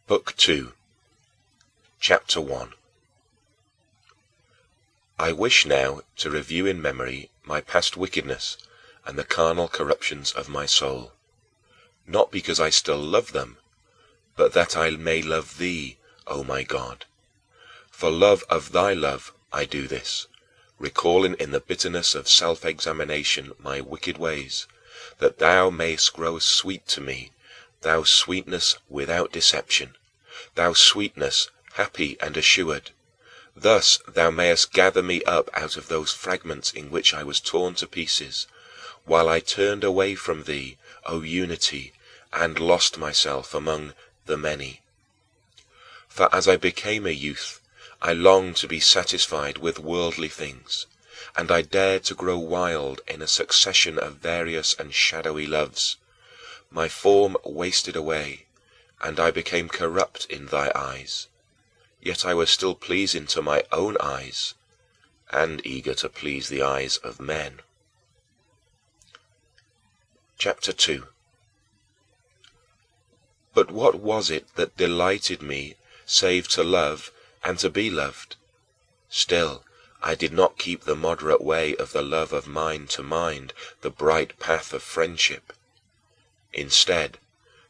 Book 2, Chapter 1. I wish now to review in memory my past wickedness and the carnal corruptions of my soul, not because I still love them, but that I may love thee, O my God. For love of thy love I do this, recalling in the bitterness of self-examination my wicked ways, that thou mayst grow sweet to me, thou sweetness without deception, thou sweetness happy and assured. Thus thou mayest gather me up out of those fragments in which I was torn to pieces, while I turned away from thee, O unity, and lost myself among the many. For as I became a youth, I longed to be satisfied with worldly things, and I dared to grow wild in a succession of various and shadowy loves. My form wasted away, and I became corrupt in thy eyes. Yet I was still pleasing to my own eyes, and eager to please the eyes of men. Chapter 2. But what was it that delighted me save to love and to be loved? Still, I did not keep the moderate way of the love of mind to mind, the bright path of friendship. Instead,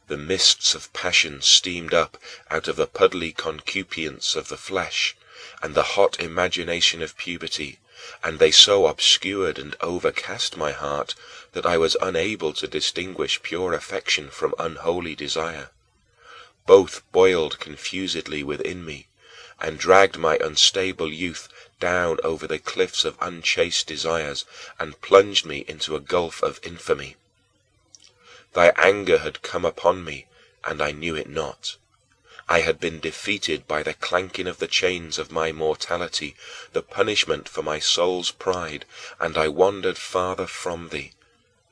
the mists of passion steamed up out of the puddly concupiscence of the flesh and the hot imagination of puberty, and they so obscured and overcast my heart that I was unable to distinguish pure affection from unholy desire. Both boiled confusedly within me, and dragged my unstable youth down over the cliffs of unchaste desires and plunged me into a gulf of infamy. Thy anger had come upon me, and I knew it not. I had been defeated by the clanking of the chains of my mortality, the punishment for my soul's pride, and I wandered farther from thee,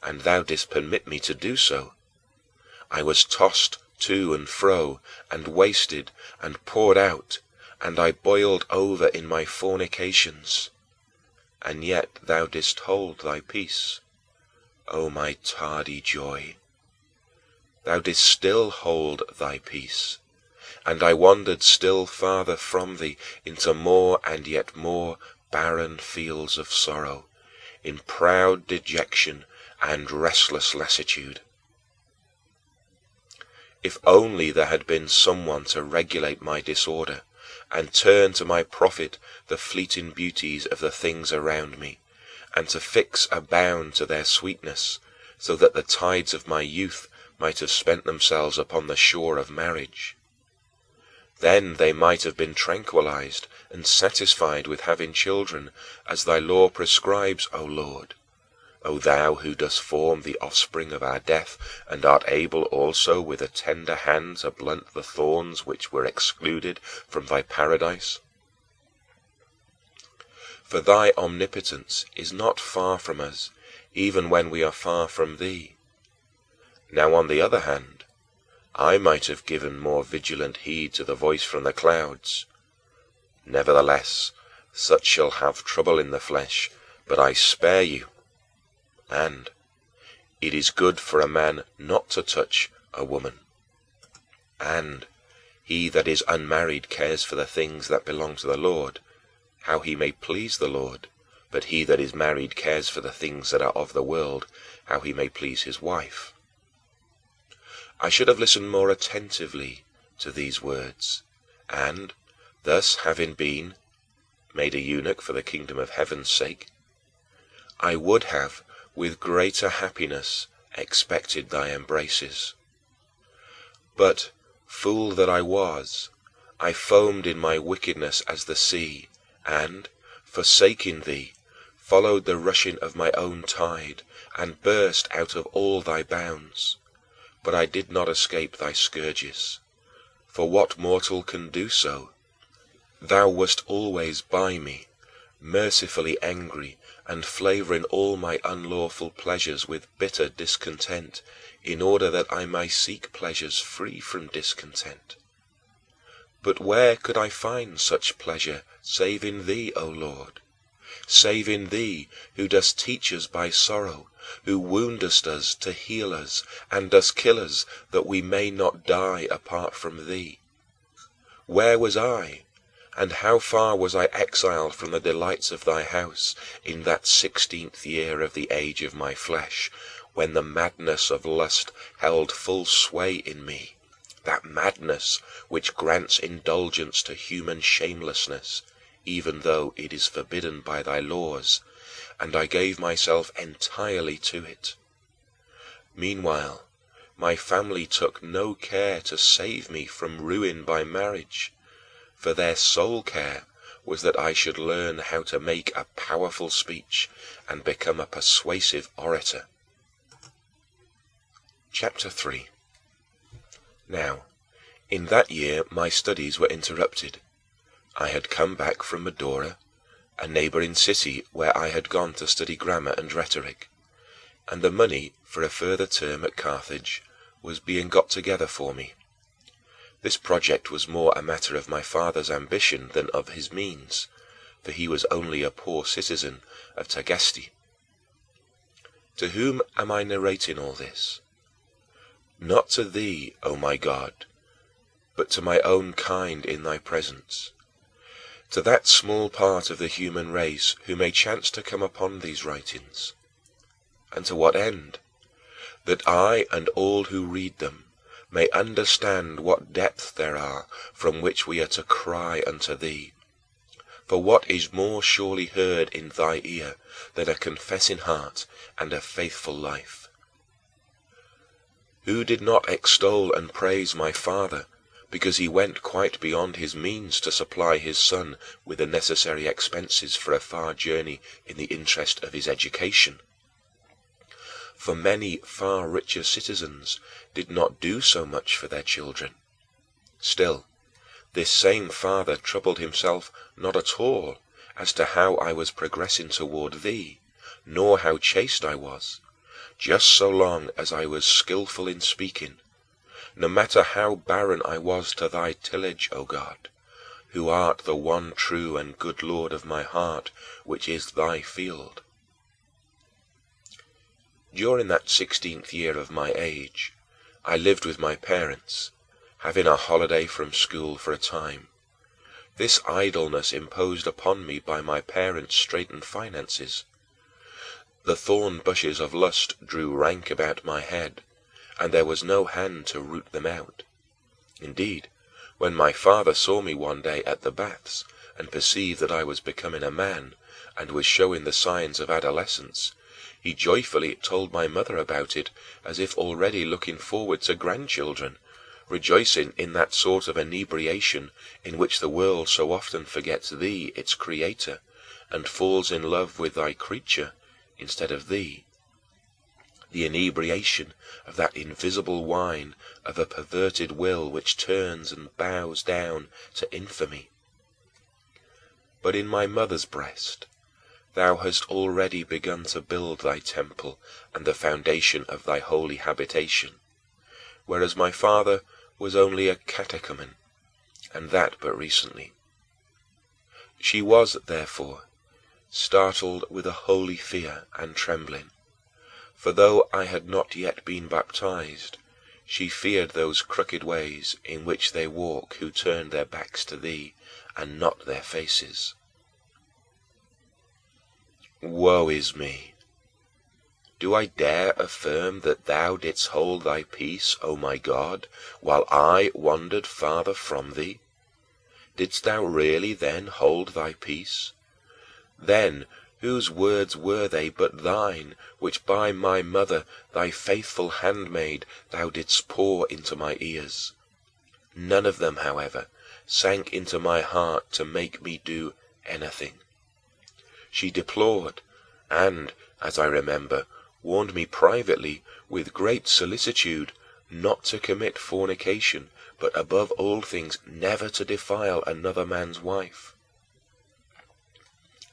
and thou didst permit me to do so. I was tossed to and fro, and wasted, and poured out, and I boiled over in my fornications. And yet thou didst hold thy peace, O my tardy joy. Thou didst still hold thy peace, and I wandered still farther from thee into more and yet more barren fields of sorrow, in proud dejection and restless lassitude. If only there had been someone to regulate my disorder, and turn to my profit the fleeting beauties of the things around me, and to fix a bound to their sweetness, so that the tides of my youth might have spent themselves upon the shore of marriage. Then they might have been tranquilized and satisfied with having children, as thy law prescribes, O Lord, O thou who dost form the offspring of our death, and art able also with a tender hand to blunt the thorns which were excluded from thy paradise. For thy omnipotence is not far from us, even when we are far from thee. Now, on the other hand, I might have given more vigilant heed to the voice from the clouds. Nevertheless, such shall have trouble in the flesh, but I spare you. And it is good for a man not to touch a woman. And he that is unmarried cares for the things that belong to the Lord, how he may please the Lord, but he that is married cares for the things that are of the world, how he may please his wife. I should have listened more attentively to these words, and, thus having been made a eunuch for the kingdom of heaven's sake, I would have with greater happiness expected thy embraces. But, fool that I was, I foamed in my wickedness as the sea, and, forsaking thee, followed the rushing of my own tide, and burst out of all thy bounds. But I did not escape thy scourges, for what mortal can do so? Thou wast always by me, mercifully angry, and flavoring all my unlawful pleasures with bitter discontent, in order that I might seek pleasures free from discontent. But where could I find such pleasure save in thee, O Lord? Save in thee, who dost teach us by sorrow, who woundest us to heal us, and dost kill us that we may not die apart from thee. Where was I, and how far was I exiled from the delights of thy house in that 16th year of the age of my flesh, when the madness of lust held full sway in me, that madness which grants indulgence to human shamelessness, even though it is forbidden by thy laws, and I gave myself entirely to it. Meanwhile, my family took no care to save me from ruin by marriage, for their sole care was that I should learn how to make a powerful speech and become a persuasive orator. Chapter 3. Now, in that year my studies were interrupted. I had come back from Medora, a neighboring city where I had gone to study grammar and rhetoric, and the money for a further term at Carthage was being got together for me. This project was more a matter of my father's ambition than of his means, for he was only a poor citizen of Tagaste. To whom am I narrating all this? Not to thee, O my God, but to my own kind in thy presence, to that small part of the human race who may chance to come upon these writings. And to what end? That I and all who read them may understand what depth there are from which we are to cry unto thee. For what is more surely heard in thy ear than a confessing heart and a faithful life? Who did not extol and praise my father because he went quite beyond his means to supply his son with the necessary expenses for a far journey in the interest of his education? For many far richer citizens did not do so much for their children. Still, this same father troubled himself not at all as to how I was progressing toward thee, nor how chaste I was, just so long as I was skillful in speaking, no matter how barren I was to thy tillage, O God, who art the one true and good Lord of my heart, which is thy field. During that 16th year of my age, I lived with my parents, having a holiday from school for a time. This idleness imposed upon me by my parents' straitened finances. The thorn bushes of lust drew rank about my head, and there was no hand to root them out. Indeed, when my father saw me one day at the baths and perceived that I was becoming a man and was showing the signs of adolescence, he joyfully told my mother about it, as if already looking forward to grandchildren, rejoicing in that sort of inebriation in which the world so often forgets thee, its creator, and falls in love with thy creature instead of thee. The inebriation of that invisible wine of a perverted will which turns and bows down to infamy. But in my mother's breast thou hast already begun to build thy temple and the foundation of thy holy habitation, whereas my father was only a catechumen, and that but recently. She was, therefore, startled with a holy fear and trembling, for though I had not yet been baptized, she feared those crooked ways in which they walk who turn their backs to thee and not their faces. Woe is me! Do I dare affirm that thou didst hold thy peace, O my God, while I wandered farther from thee? Didst thou really then hold thy peace? Then whose words were they but thine, which by my mother, thy faithful handmaid, thou didst pour into my ears? None of them, however, sank into my heart to make me do anything. She deplored, and, as I remember, warned me privately with great solicitude not to commit fornication, but above all things never to defile another man's wife.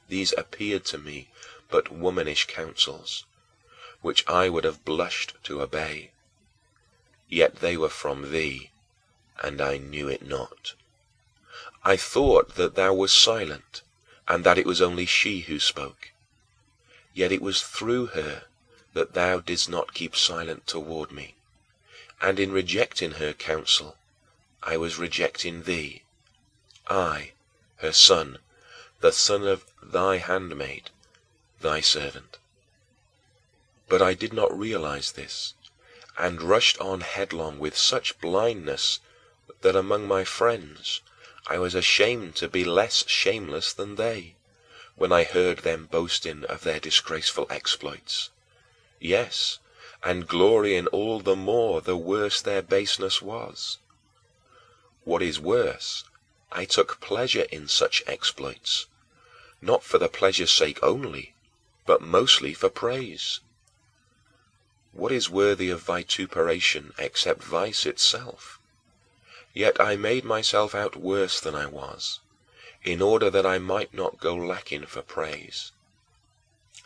These appeared to me but womanish counsels, which I would have blushed to obey. Yet they were from thee, and I knew it not. I thought that thou wast silent, and that it was only she who spoke. Yet it was through her that thou didst not keep silent toward me, and in rejecting her counsel I was rejecting thee, I, her son, the son of thy handmaid, thy servant. But I did not realize this, and rushed on headlong with such blindness that among my friends I was ashamed to be less shameless than they, when I heard them boasting of their disgraceful exploits. Yes, and glorying all the more the worse their baseness was. What is worse, I took pleasure in such exploits, not for the pleasure's sake only, but mostly for praise. What is worthy of vituperation except vice itself? Yet I made myself out worse than I was, in order that I might not go lacking for praise.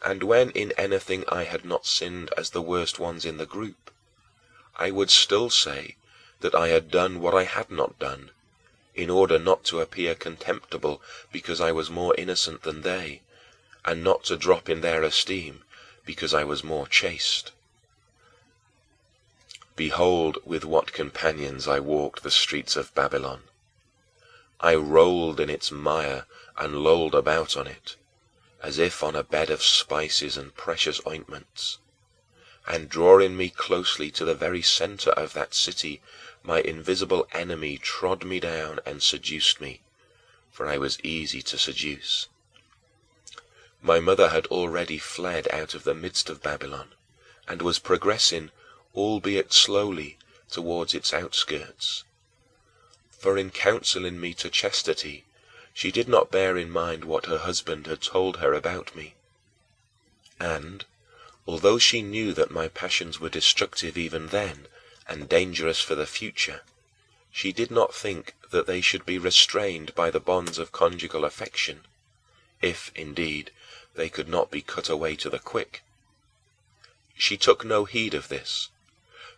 And when in anything I had not sinned as the worst ones in the group, I would still say that I had done what I had not done, in order not to appear contemptible because I was more innocent than they, and not to drop in their esteem because I was more chaste. Behold, with what companions I walked the streets of Babylon. I rolled in its mire and lolled about on it, as if on a bed of spices and precious ointments. And drawing me closely to the very center of that city, my invisible enemy trod me down and seduced me, for I was easy to seduce. My mother had already fled out of the midst of Babylon, and was progressing, albeit slowly, towards its outskirts. For in counseling me to chastity, she did not bear in mind what her husband had told her about me. And, although she knew that my passions were destructive even then and dangerous for the future, she did not think that they should be restrained by the bonds of conjugal affection, if, indeed, they could not be cut away to the quick. She took no heed of this,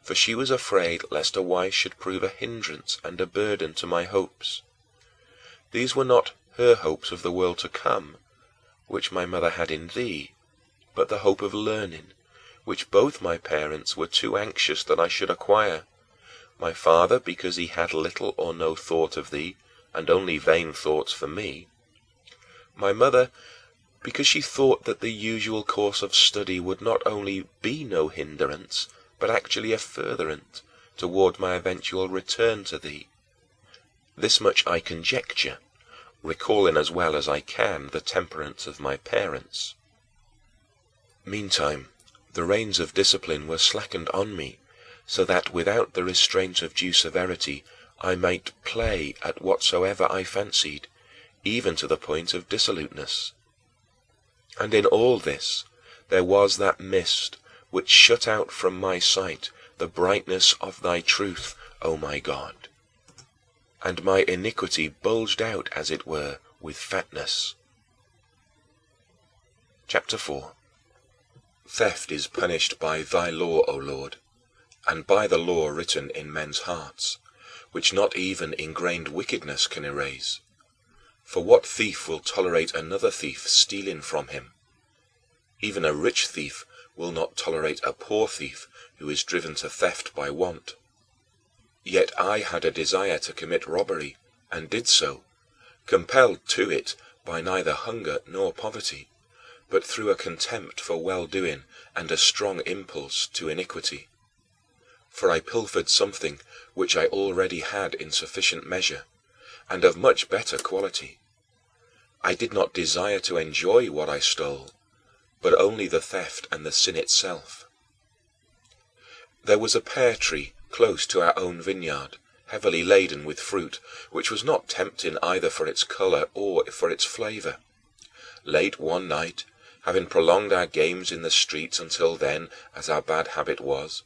for she was afraid lest a wife should prove a hindrance and a burden to my hopes. These were not her hopes of the world to come, which my mother had in thee, but the hope of learning, which both my parents were too anxious that I should acquire, my father because he had little or no thought of thee and only vain thoughts for me, my mother because she thought that the usual course of study would not only be no hindrance, but actually a furtherance toward my eventual return to thee. This much I conjecture, recalling as well as I can the temperance of my parents. Meantime, the reins of discipline were slackened on me, so that without the restraint of due severity I might play at whatsoever I fancied, even to the point of dissoluteness. And in all this there was that mist which shut out from my sight the brightness of thy truth, O my God. And my iniquity bulged out, as it were, with fatness. Chapter 4. Theft is punished by thy law, O Lord, and by the law written in men's hearts, which not even ingrained wickedness can erase. For what thief will tolerate another thief stealing from him? Even a rich thief will not tolerate a poor thief who is driven to theft by want. Yet I had a desire to commit robbery, and did so, compelled to it by neither hunger nor poverty, but through a contempt for well-doing and a strong impulse to iniquity. For I pilfered something which I already had in sufficient measure, and of much better quality. I did not desire to enjoy what I stole, but only the theft and the sin itself. There was a pear tree close to our own vineyard, heavily laden with fruit, which was not tempting either for its color or for its flavor. Late one night, having prolonged our games in the streets until then, as our bad habit was,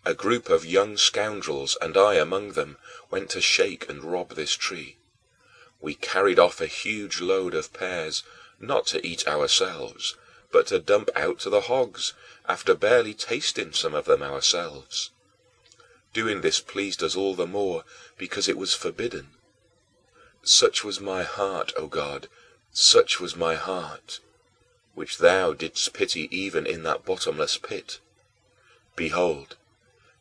a group of young scoundrels, and I among them, went to shake and rob this tree. We carried off a huge load of pears, not to eat ourselves, but to dump out to the hogs, after barely tasting some of them ourselves. Doing this pleased us all the more because it was forbidden. Such was my heart, O God, such was my heart, which thou didst pity even in that bottomless pit. Behold,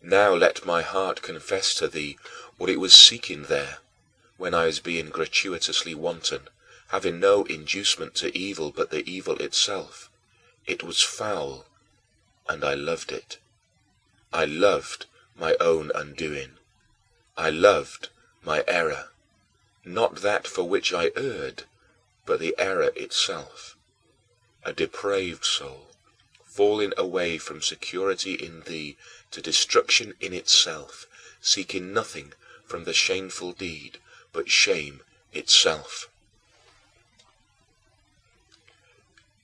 now let my heart confess to thee what it was seeking there, when I was being gratuitously wanton, having no inducement to evil but the evil itself, it was foul, and I loved it. I loved my own undoing. I loved my error, not that for which I erred, but the error itself. A depraved soul, falling away from security in thee to destruction in itself, seeking nothing from the shameful deed but shame itself.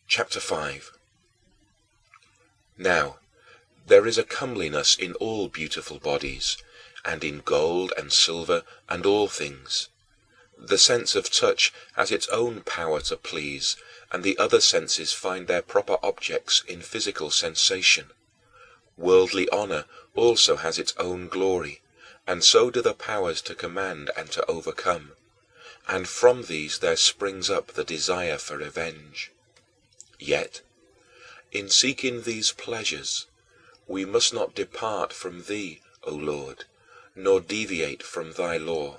Chapter 5. Now, there is a comeliness in all beautiful bodies, and in gold and silver and all things. The sense of touch has its own power to please, and the other senses find their proper objects in physical sensation. Worldly honor also has its own glory, and so do the powers to command and to overcome, and from these there springs up the desire for revenge. Yet, in seeking these pleasures, we must not depart from thee, O Lord, nor deviate from thy law.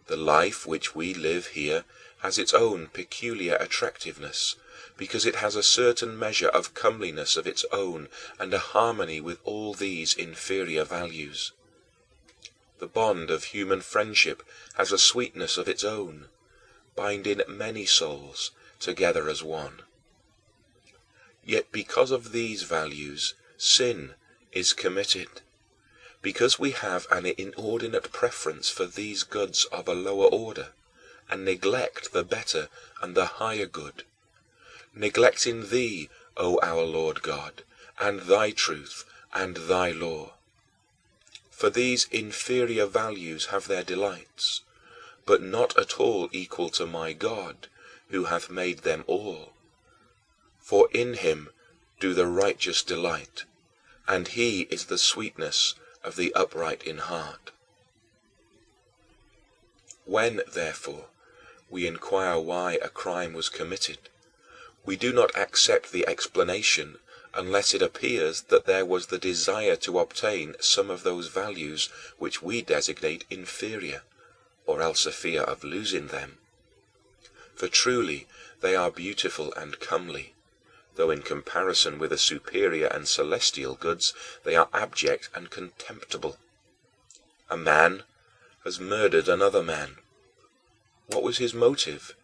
The life which we live here has its own peculiar attractiveness, because it has a certain measure of comeliness of its own and a harmony with all these inferior values. The bond of human friendship has a sweetness of its own, binding many souls together as one. Yet because of these values, sin is committed, because we have an inordinate preference for these goods of a lower order, and neglect the better and the higher good, neglecting thee, O our Lord God, and thy truth and thy law. For these inferior values have their delights, but not at all equal to my God, who hath made them all. For in him do the righteous delight, and he is the sweetness of the upright in heart. When, therefore, we inquire why a crime was committed, we do not accept the explanation unless it appears that there was the desire to obtain some of those values which we designate inferior, or else a fear of losing them. For truly they are beautiful and comely, though in comparison with the superior and celestial goods they are abject and contemptible. A man has murdered another man. What was his motive?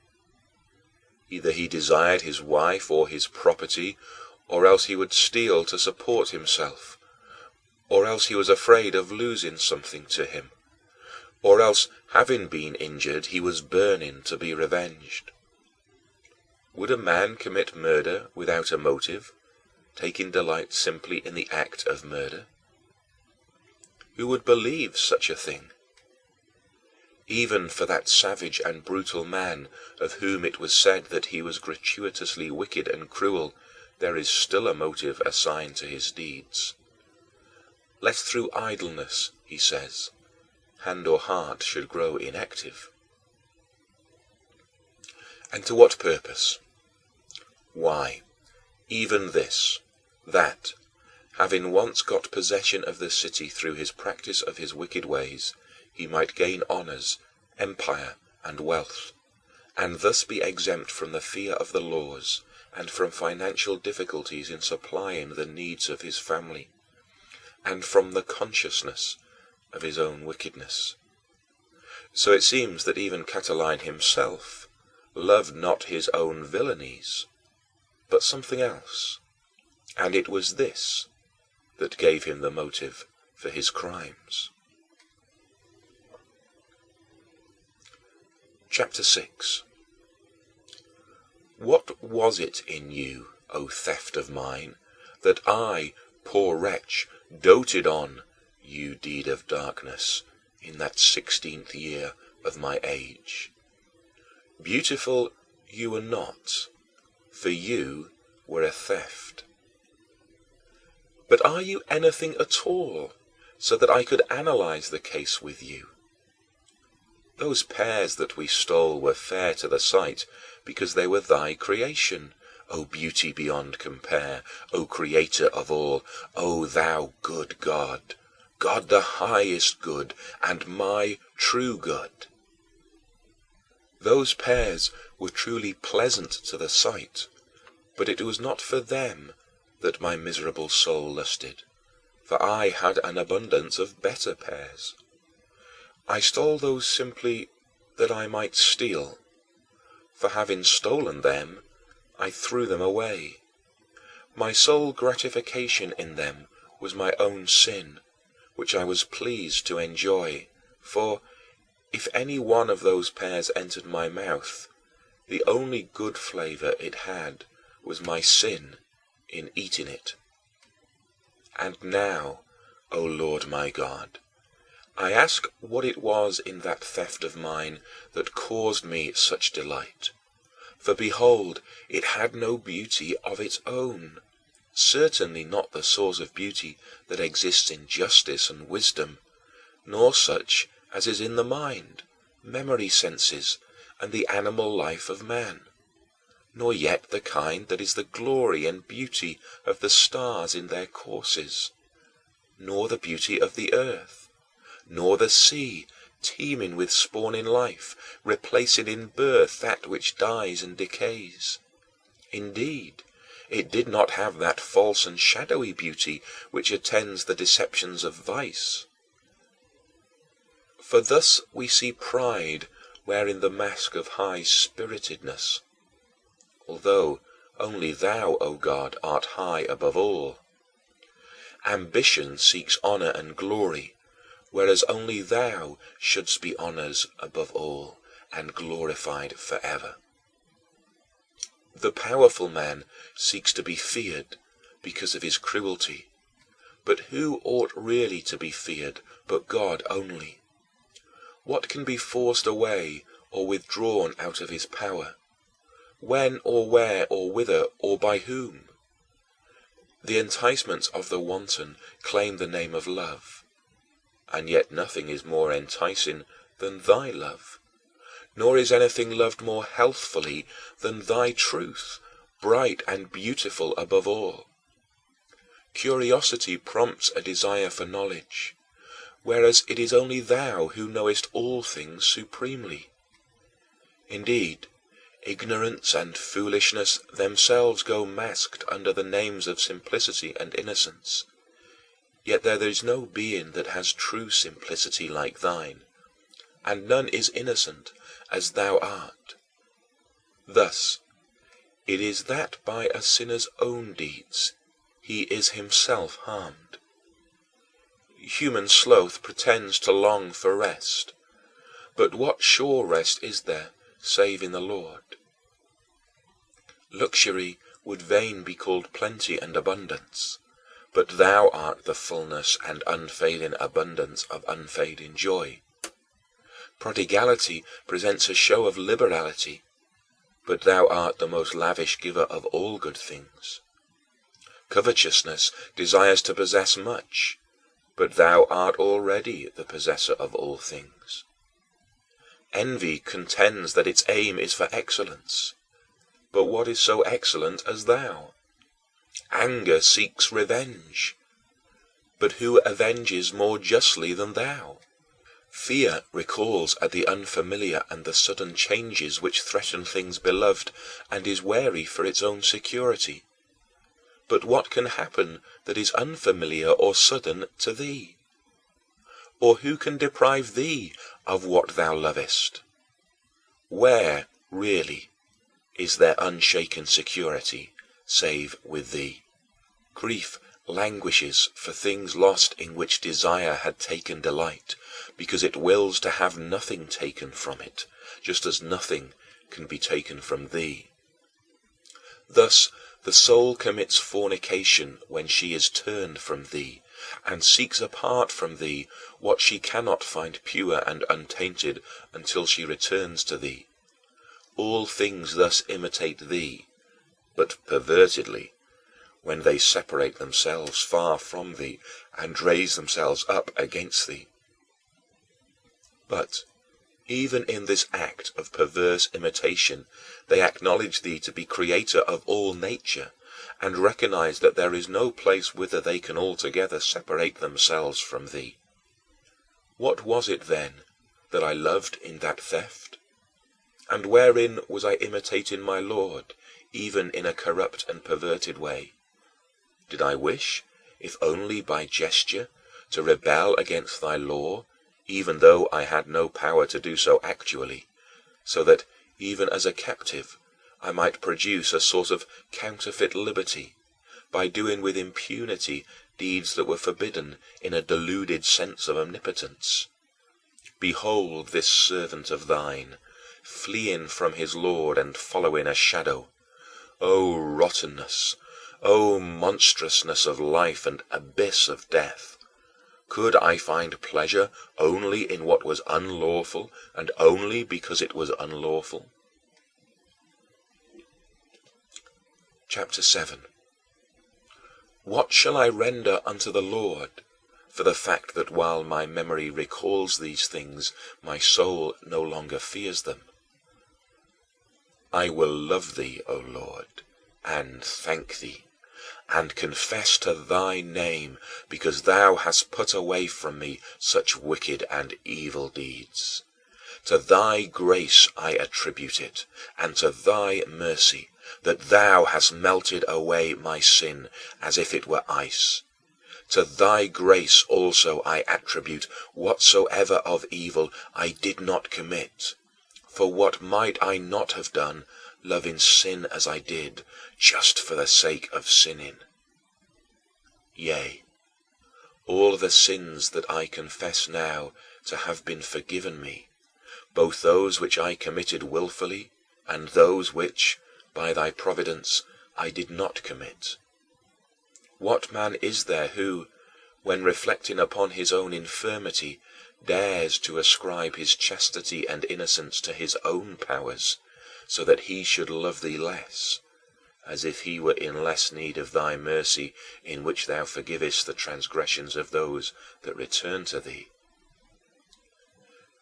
Either he desired his wife or his property, or else he would steal to support himself, or else he was afraid of losing something to him, or else, having been injured, he was burning to be revenged. Would a man commit murder without a motive, taking delight simply in the act of murder? Who would believe such a thing? Even for that savage and brutal man, of whom it was said that he was gratuitously wicked and cruel, there is still a motive assigned to his deeds. Lest through idleness, he says, hand or heart should grow inactive. And to what purpose? Why, even this, that, having once got possession of the city through his practice of his wicked ways, he might gain honors, empire, and wealth, and thus be exempt from the fear of the laws and from financial difficulties in supplying the needs of his family, and from the consciousness of his own wickedness. So it seems that even Catiline himself loved not his own villainies, but something else, and it was this that gave him the motive for his crimes. Chapter 6. What was it in you, O theft of mine, that I, poor wretch, doted on, you deed of darkness, in that 16th year of my age? Beautiful you were not, for you were a theft. But are you anything at all, so that I could analyze the case with you? Those pears that we stole were fair to the sight, because they were thy creation, O beauty beyond compare, O creator of all, O thou good God, God the highest good, and my true good. Those pears were truly pleasant to the sight, but it was not for them that my miserable soul lusted, for I had an abundance of better pears. I stole those simply that I might steal, for having stolen them, I threw them away. My sole gratification in them was my own sin, which I was pleased to enjoy, for if any one of those pears entered my mouth, the only good flavor it had was my sin in eating it. And now, O Lord my God, I ask what it was in that theft of mine that caused me such delight. For behold, it had no beauty of its own, certainly not the source of beauty that exists in justice and wisdom, nor such as is in the mind, memory senses, and the animal life of man, nor yet the kind that is the glory and beauty of the stars in their courses, nor the beauty of the earth, nor the sea teeming with spawning life, replacing in birth that which dies and decays. Indeed, it did not have that false and shadowy beauty which attends the deceptions of vice. For thus we see pride wearing the mask of high-spiritedness, although only thou, O God, art high above all. Ambition seeks honor and glory, whereas only thou shouldst be honored above all and glorified forever. The powerful man seeks to be feared because of his cruelty, but who ought really to be feared but God only? What can be forced away or withdrawn out of his power? When or where or whither or by whom? The enticements of the wanton claim the name of love, and yet nothing is more enticing than thy love, nor is anything loved more healthfully than thy truth, bright and beautiful above all. Curiosity prompts a desire for knowledge, whereas it is only thou who knowest all things supremely. Indeed, ignorance and foolishness themselves go masked under the names of simplicity and innocence, yet there is no being that has true simplicity like thine, and none is innocent as thou art. Thus, it is that by a sinner's own deeds he is himself harmed. Human sloth pretends to long for rest, but what sure rest is there save in the Lord? Luxury would fain be called plenty and abundance, but thou art the fullness and unfailing abundance of unfading joy. Prodigality presents a show of liberality, but thou art the most lavish giver of all good things. Covetousness desires to possess much, but thou art already the possessor of all things. Envy contends that its aim is for excellence, but what is so excellent as thou? Anger seeks revenge, but who avenges more justly than thou? Fear recoils at the unfamiliar and the sudden changes which threaten things beloved, and is wary for its own security. But what can happen that is unfamiliar or sudden to thee? Or who can deprive thee of what thou lovest? Where, really, is there unshaken security, save with thee? Grief languishes for things lost in which desire had taken delight, because it wills to have nothing taken from it, just as nothing can be taken from thee. Thus, the soul commits fornication when she is turned from thee, and seeks apart from thee what she cannot find pure and untainted until she returns to thee. All things thus imitate thee, but pervertedly, when they separate themselves far from thee and raise themselves up against thee. But even in this act of perverse imitation, they acknowledge thee to be creator of all nature, and recognize that there is no place whither they can altogether separate themselves from thee. What was it then that I loved in that theft? And wherein was I imitating my Lord, even in a corrupt and perverted way? Did I wish, if only by gesture, to rebel against thy law, even though I had no power to do so actually, so that, even as a captive, I might produce a sort of counterfeit liberty, by doing with impunity deeds that were forbidden in a deluded sense of omnipotence? Behold this servant of thine, fleeing from his Lord and following a shadow. O rottenness, O monstrousness of life and abyss of death! Could I find pleasure only in what was unlawful, and only because it was unlawful? Chapter 7. What shall I render unto the Lord for the fact that while my memory recalls these things, my soul no longer fears them? I will love thee, O Lord, and thank thee, and confess to thy name, because thou hast put away from me such wicked and evil deeds. To thy grace I attribute it, and to thy mercy, that thou hast melted away my sin as if it were ice. To thy grace also I attribute whatsoever of evil I did not commit. For what might I not have done, loving sin as I did, just for the sake of sinning? Yea, all the sins that I confess now to have been forgiven me, both those which I committed willfully and those which, by thy providence, I did not commit. What man is there who, when reflecting upon his own infirmity, dares to ascribe his chastity and innocence to his own powers, so that he should love thee less, as if he were in less need of thy mercy, in which thou forgivest the transgressions of those that return to thee?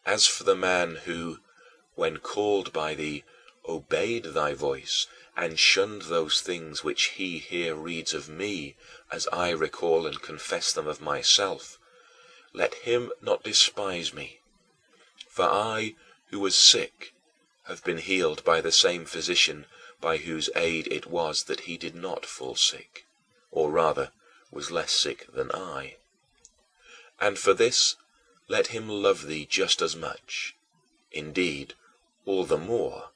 As for the man who, when called by thee, obeyed thy voice, and shunned those things which he here reads of me, as I recall and confess them of myself, let him not despise me. For I, who was sick, have been healed by the same physician by whose aid it was that he did not fall sick, or rather was less sick than I. And for this let him love thee just as much, indeed, all the more,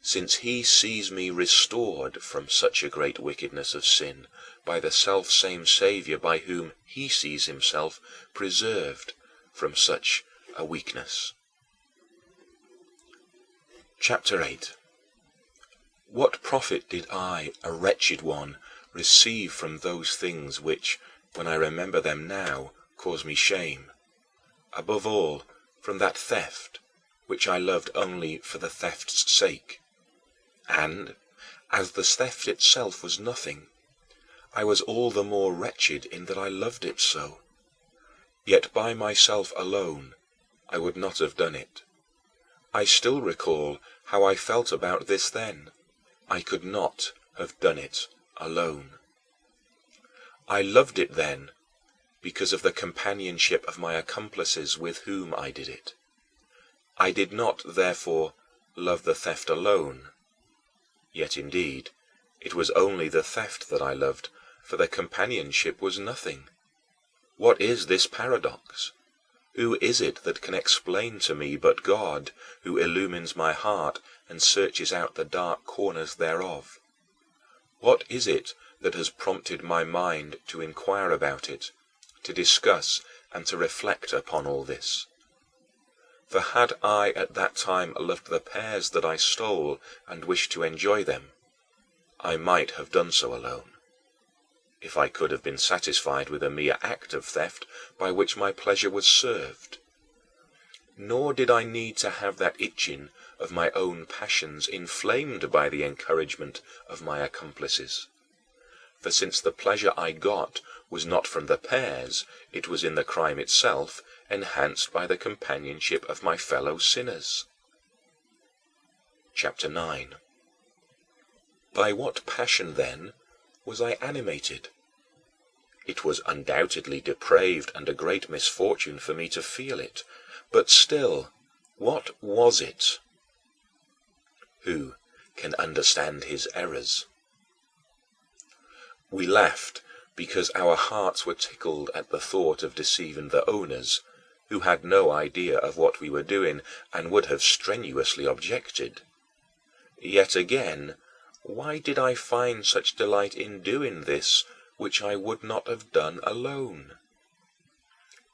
since he sees me restored from such a great wickedness of sin by the selfsame Saviour by whom he sees himself preserved from such a weakness. Chapter 8. What profit did I, a wretched one, receive from those things which, when I remember them now, cause me shame? Above all, from that theft, which I loved only for the theft's sake. And, as the theft itself was nothing, I was all the more wretched in that I loved it so. Yet by myself alone I would not have done it. I still recall how I felt about this then. I could not have done it alone. I loved it then because of the companionship of my accomplices with whom I did it. I did not, therefore, love the theft alone. Yet, indeed, it was only the theft that I loved, for the companionship was nothing. What is this paradox? Who is it that can explain to me but God, who illumines my heart and searches out the dark corners thereof? What is it that has prompted my mind to inquire about it, to discuss and to reflect upon all this? For had I at that time loved the pears that I stole and wished to enjoy them, I might have done so alone, if I could have been satisfied with a mere act of theft by which my pleasure was served. Nor did I need to have that itching of my own passions inflamed by the encouragement of my accomplices. For since the pleasure I got was not from the pears, it was in the crime itself, enhanced by the companionship of my fellow sinners. Chapter 9. By what passion, then, was I animated? It was undoubtedly depraved and a great misfortune for me to feel it, but still, what was it? Who can understand his errors? We laughed because our hearts were tickled at the thought of deceiving the owners, who had no idea of what we were doing and would have strenuously objected. Yet again, why did I find such delight in doing this which I would not have done alone?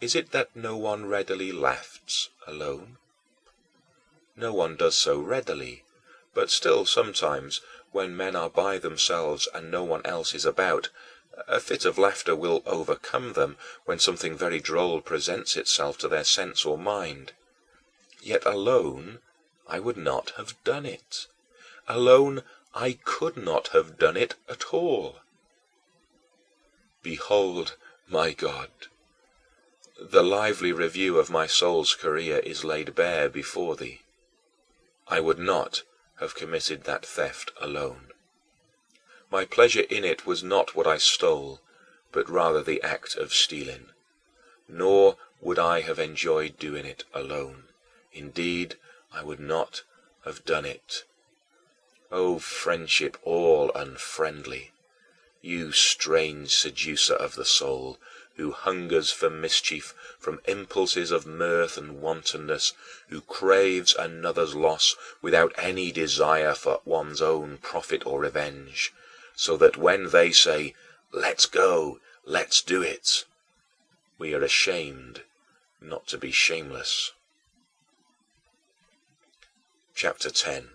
Is it that no one readily laughs alone? No one does so readily, but still sometimes, when men are by themselves and no one else is about, a fit of laughter will overcome them when something very droll presents itself to their sense or mind. Yet alone I would not have done it. Alone I could not have done it at all. Behold, my God, the lively review of my soul's career is laid bare before thee. I would not have committed that theft alone. My pleasure in it was not what I stole, but rather the act of stealing. Nor would I have enjoyed doing it alone. Indeed, I would not have done it. O friendship all unfriendly, you strange seducer of the soul, who hungers for mischief from impulses of mirth and wantonness, who craves another's loss without any desire for one's own profit or revenge, so that when they say, "Let's go, let's do it," we are ashamed not to be shameless. Chapter 10.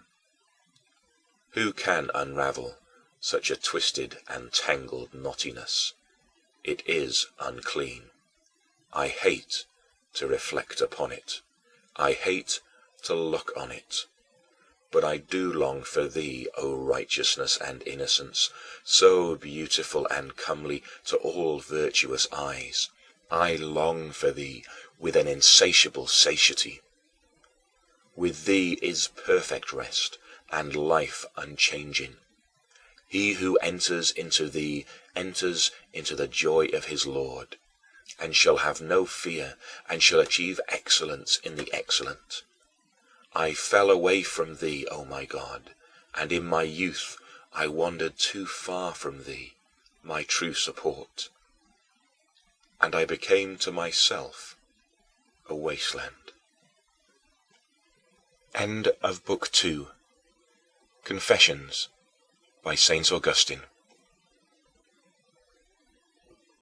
Who can unravel such a twisted and tangled knottiness? It is unclean. I hate to reflect upon it. I hate to look on it. But I do long for thee, O righteousness and innocence, so beautiful and comely to all virtuous eyes. I long for thee with an insatiable satiety. With thee is perfect rest and life unchanging. He who enters into thee enters into the joy of his Lord, and shall have no fear, and shall achieve excellence in the excellent. I fell away from thee, O my God, and in my youth I wandered too far from thee, my true support. And I became to myself a wasteland. End of Book 2. Confessions by Saint Augustine.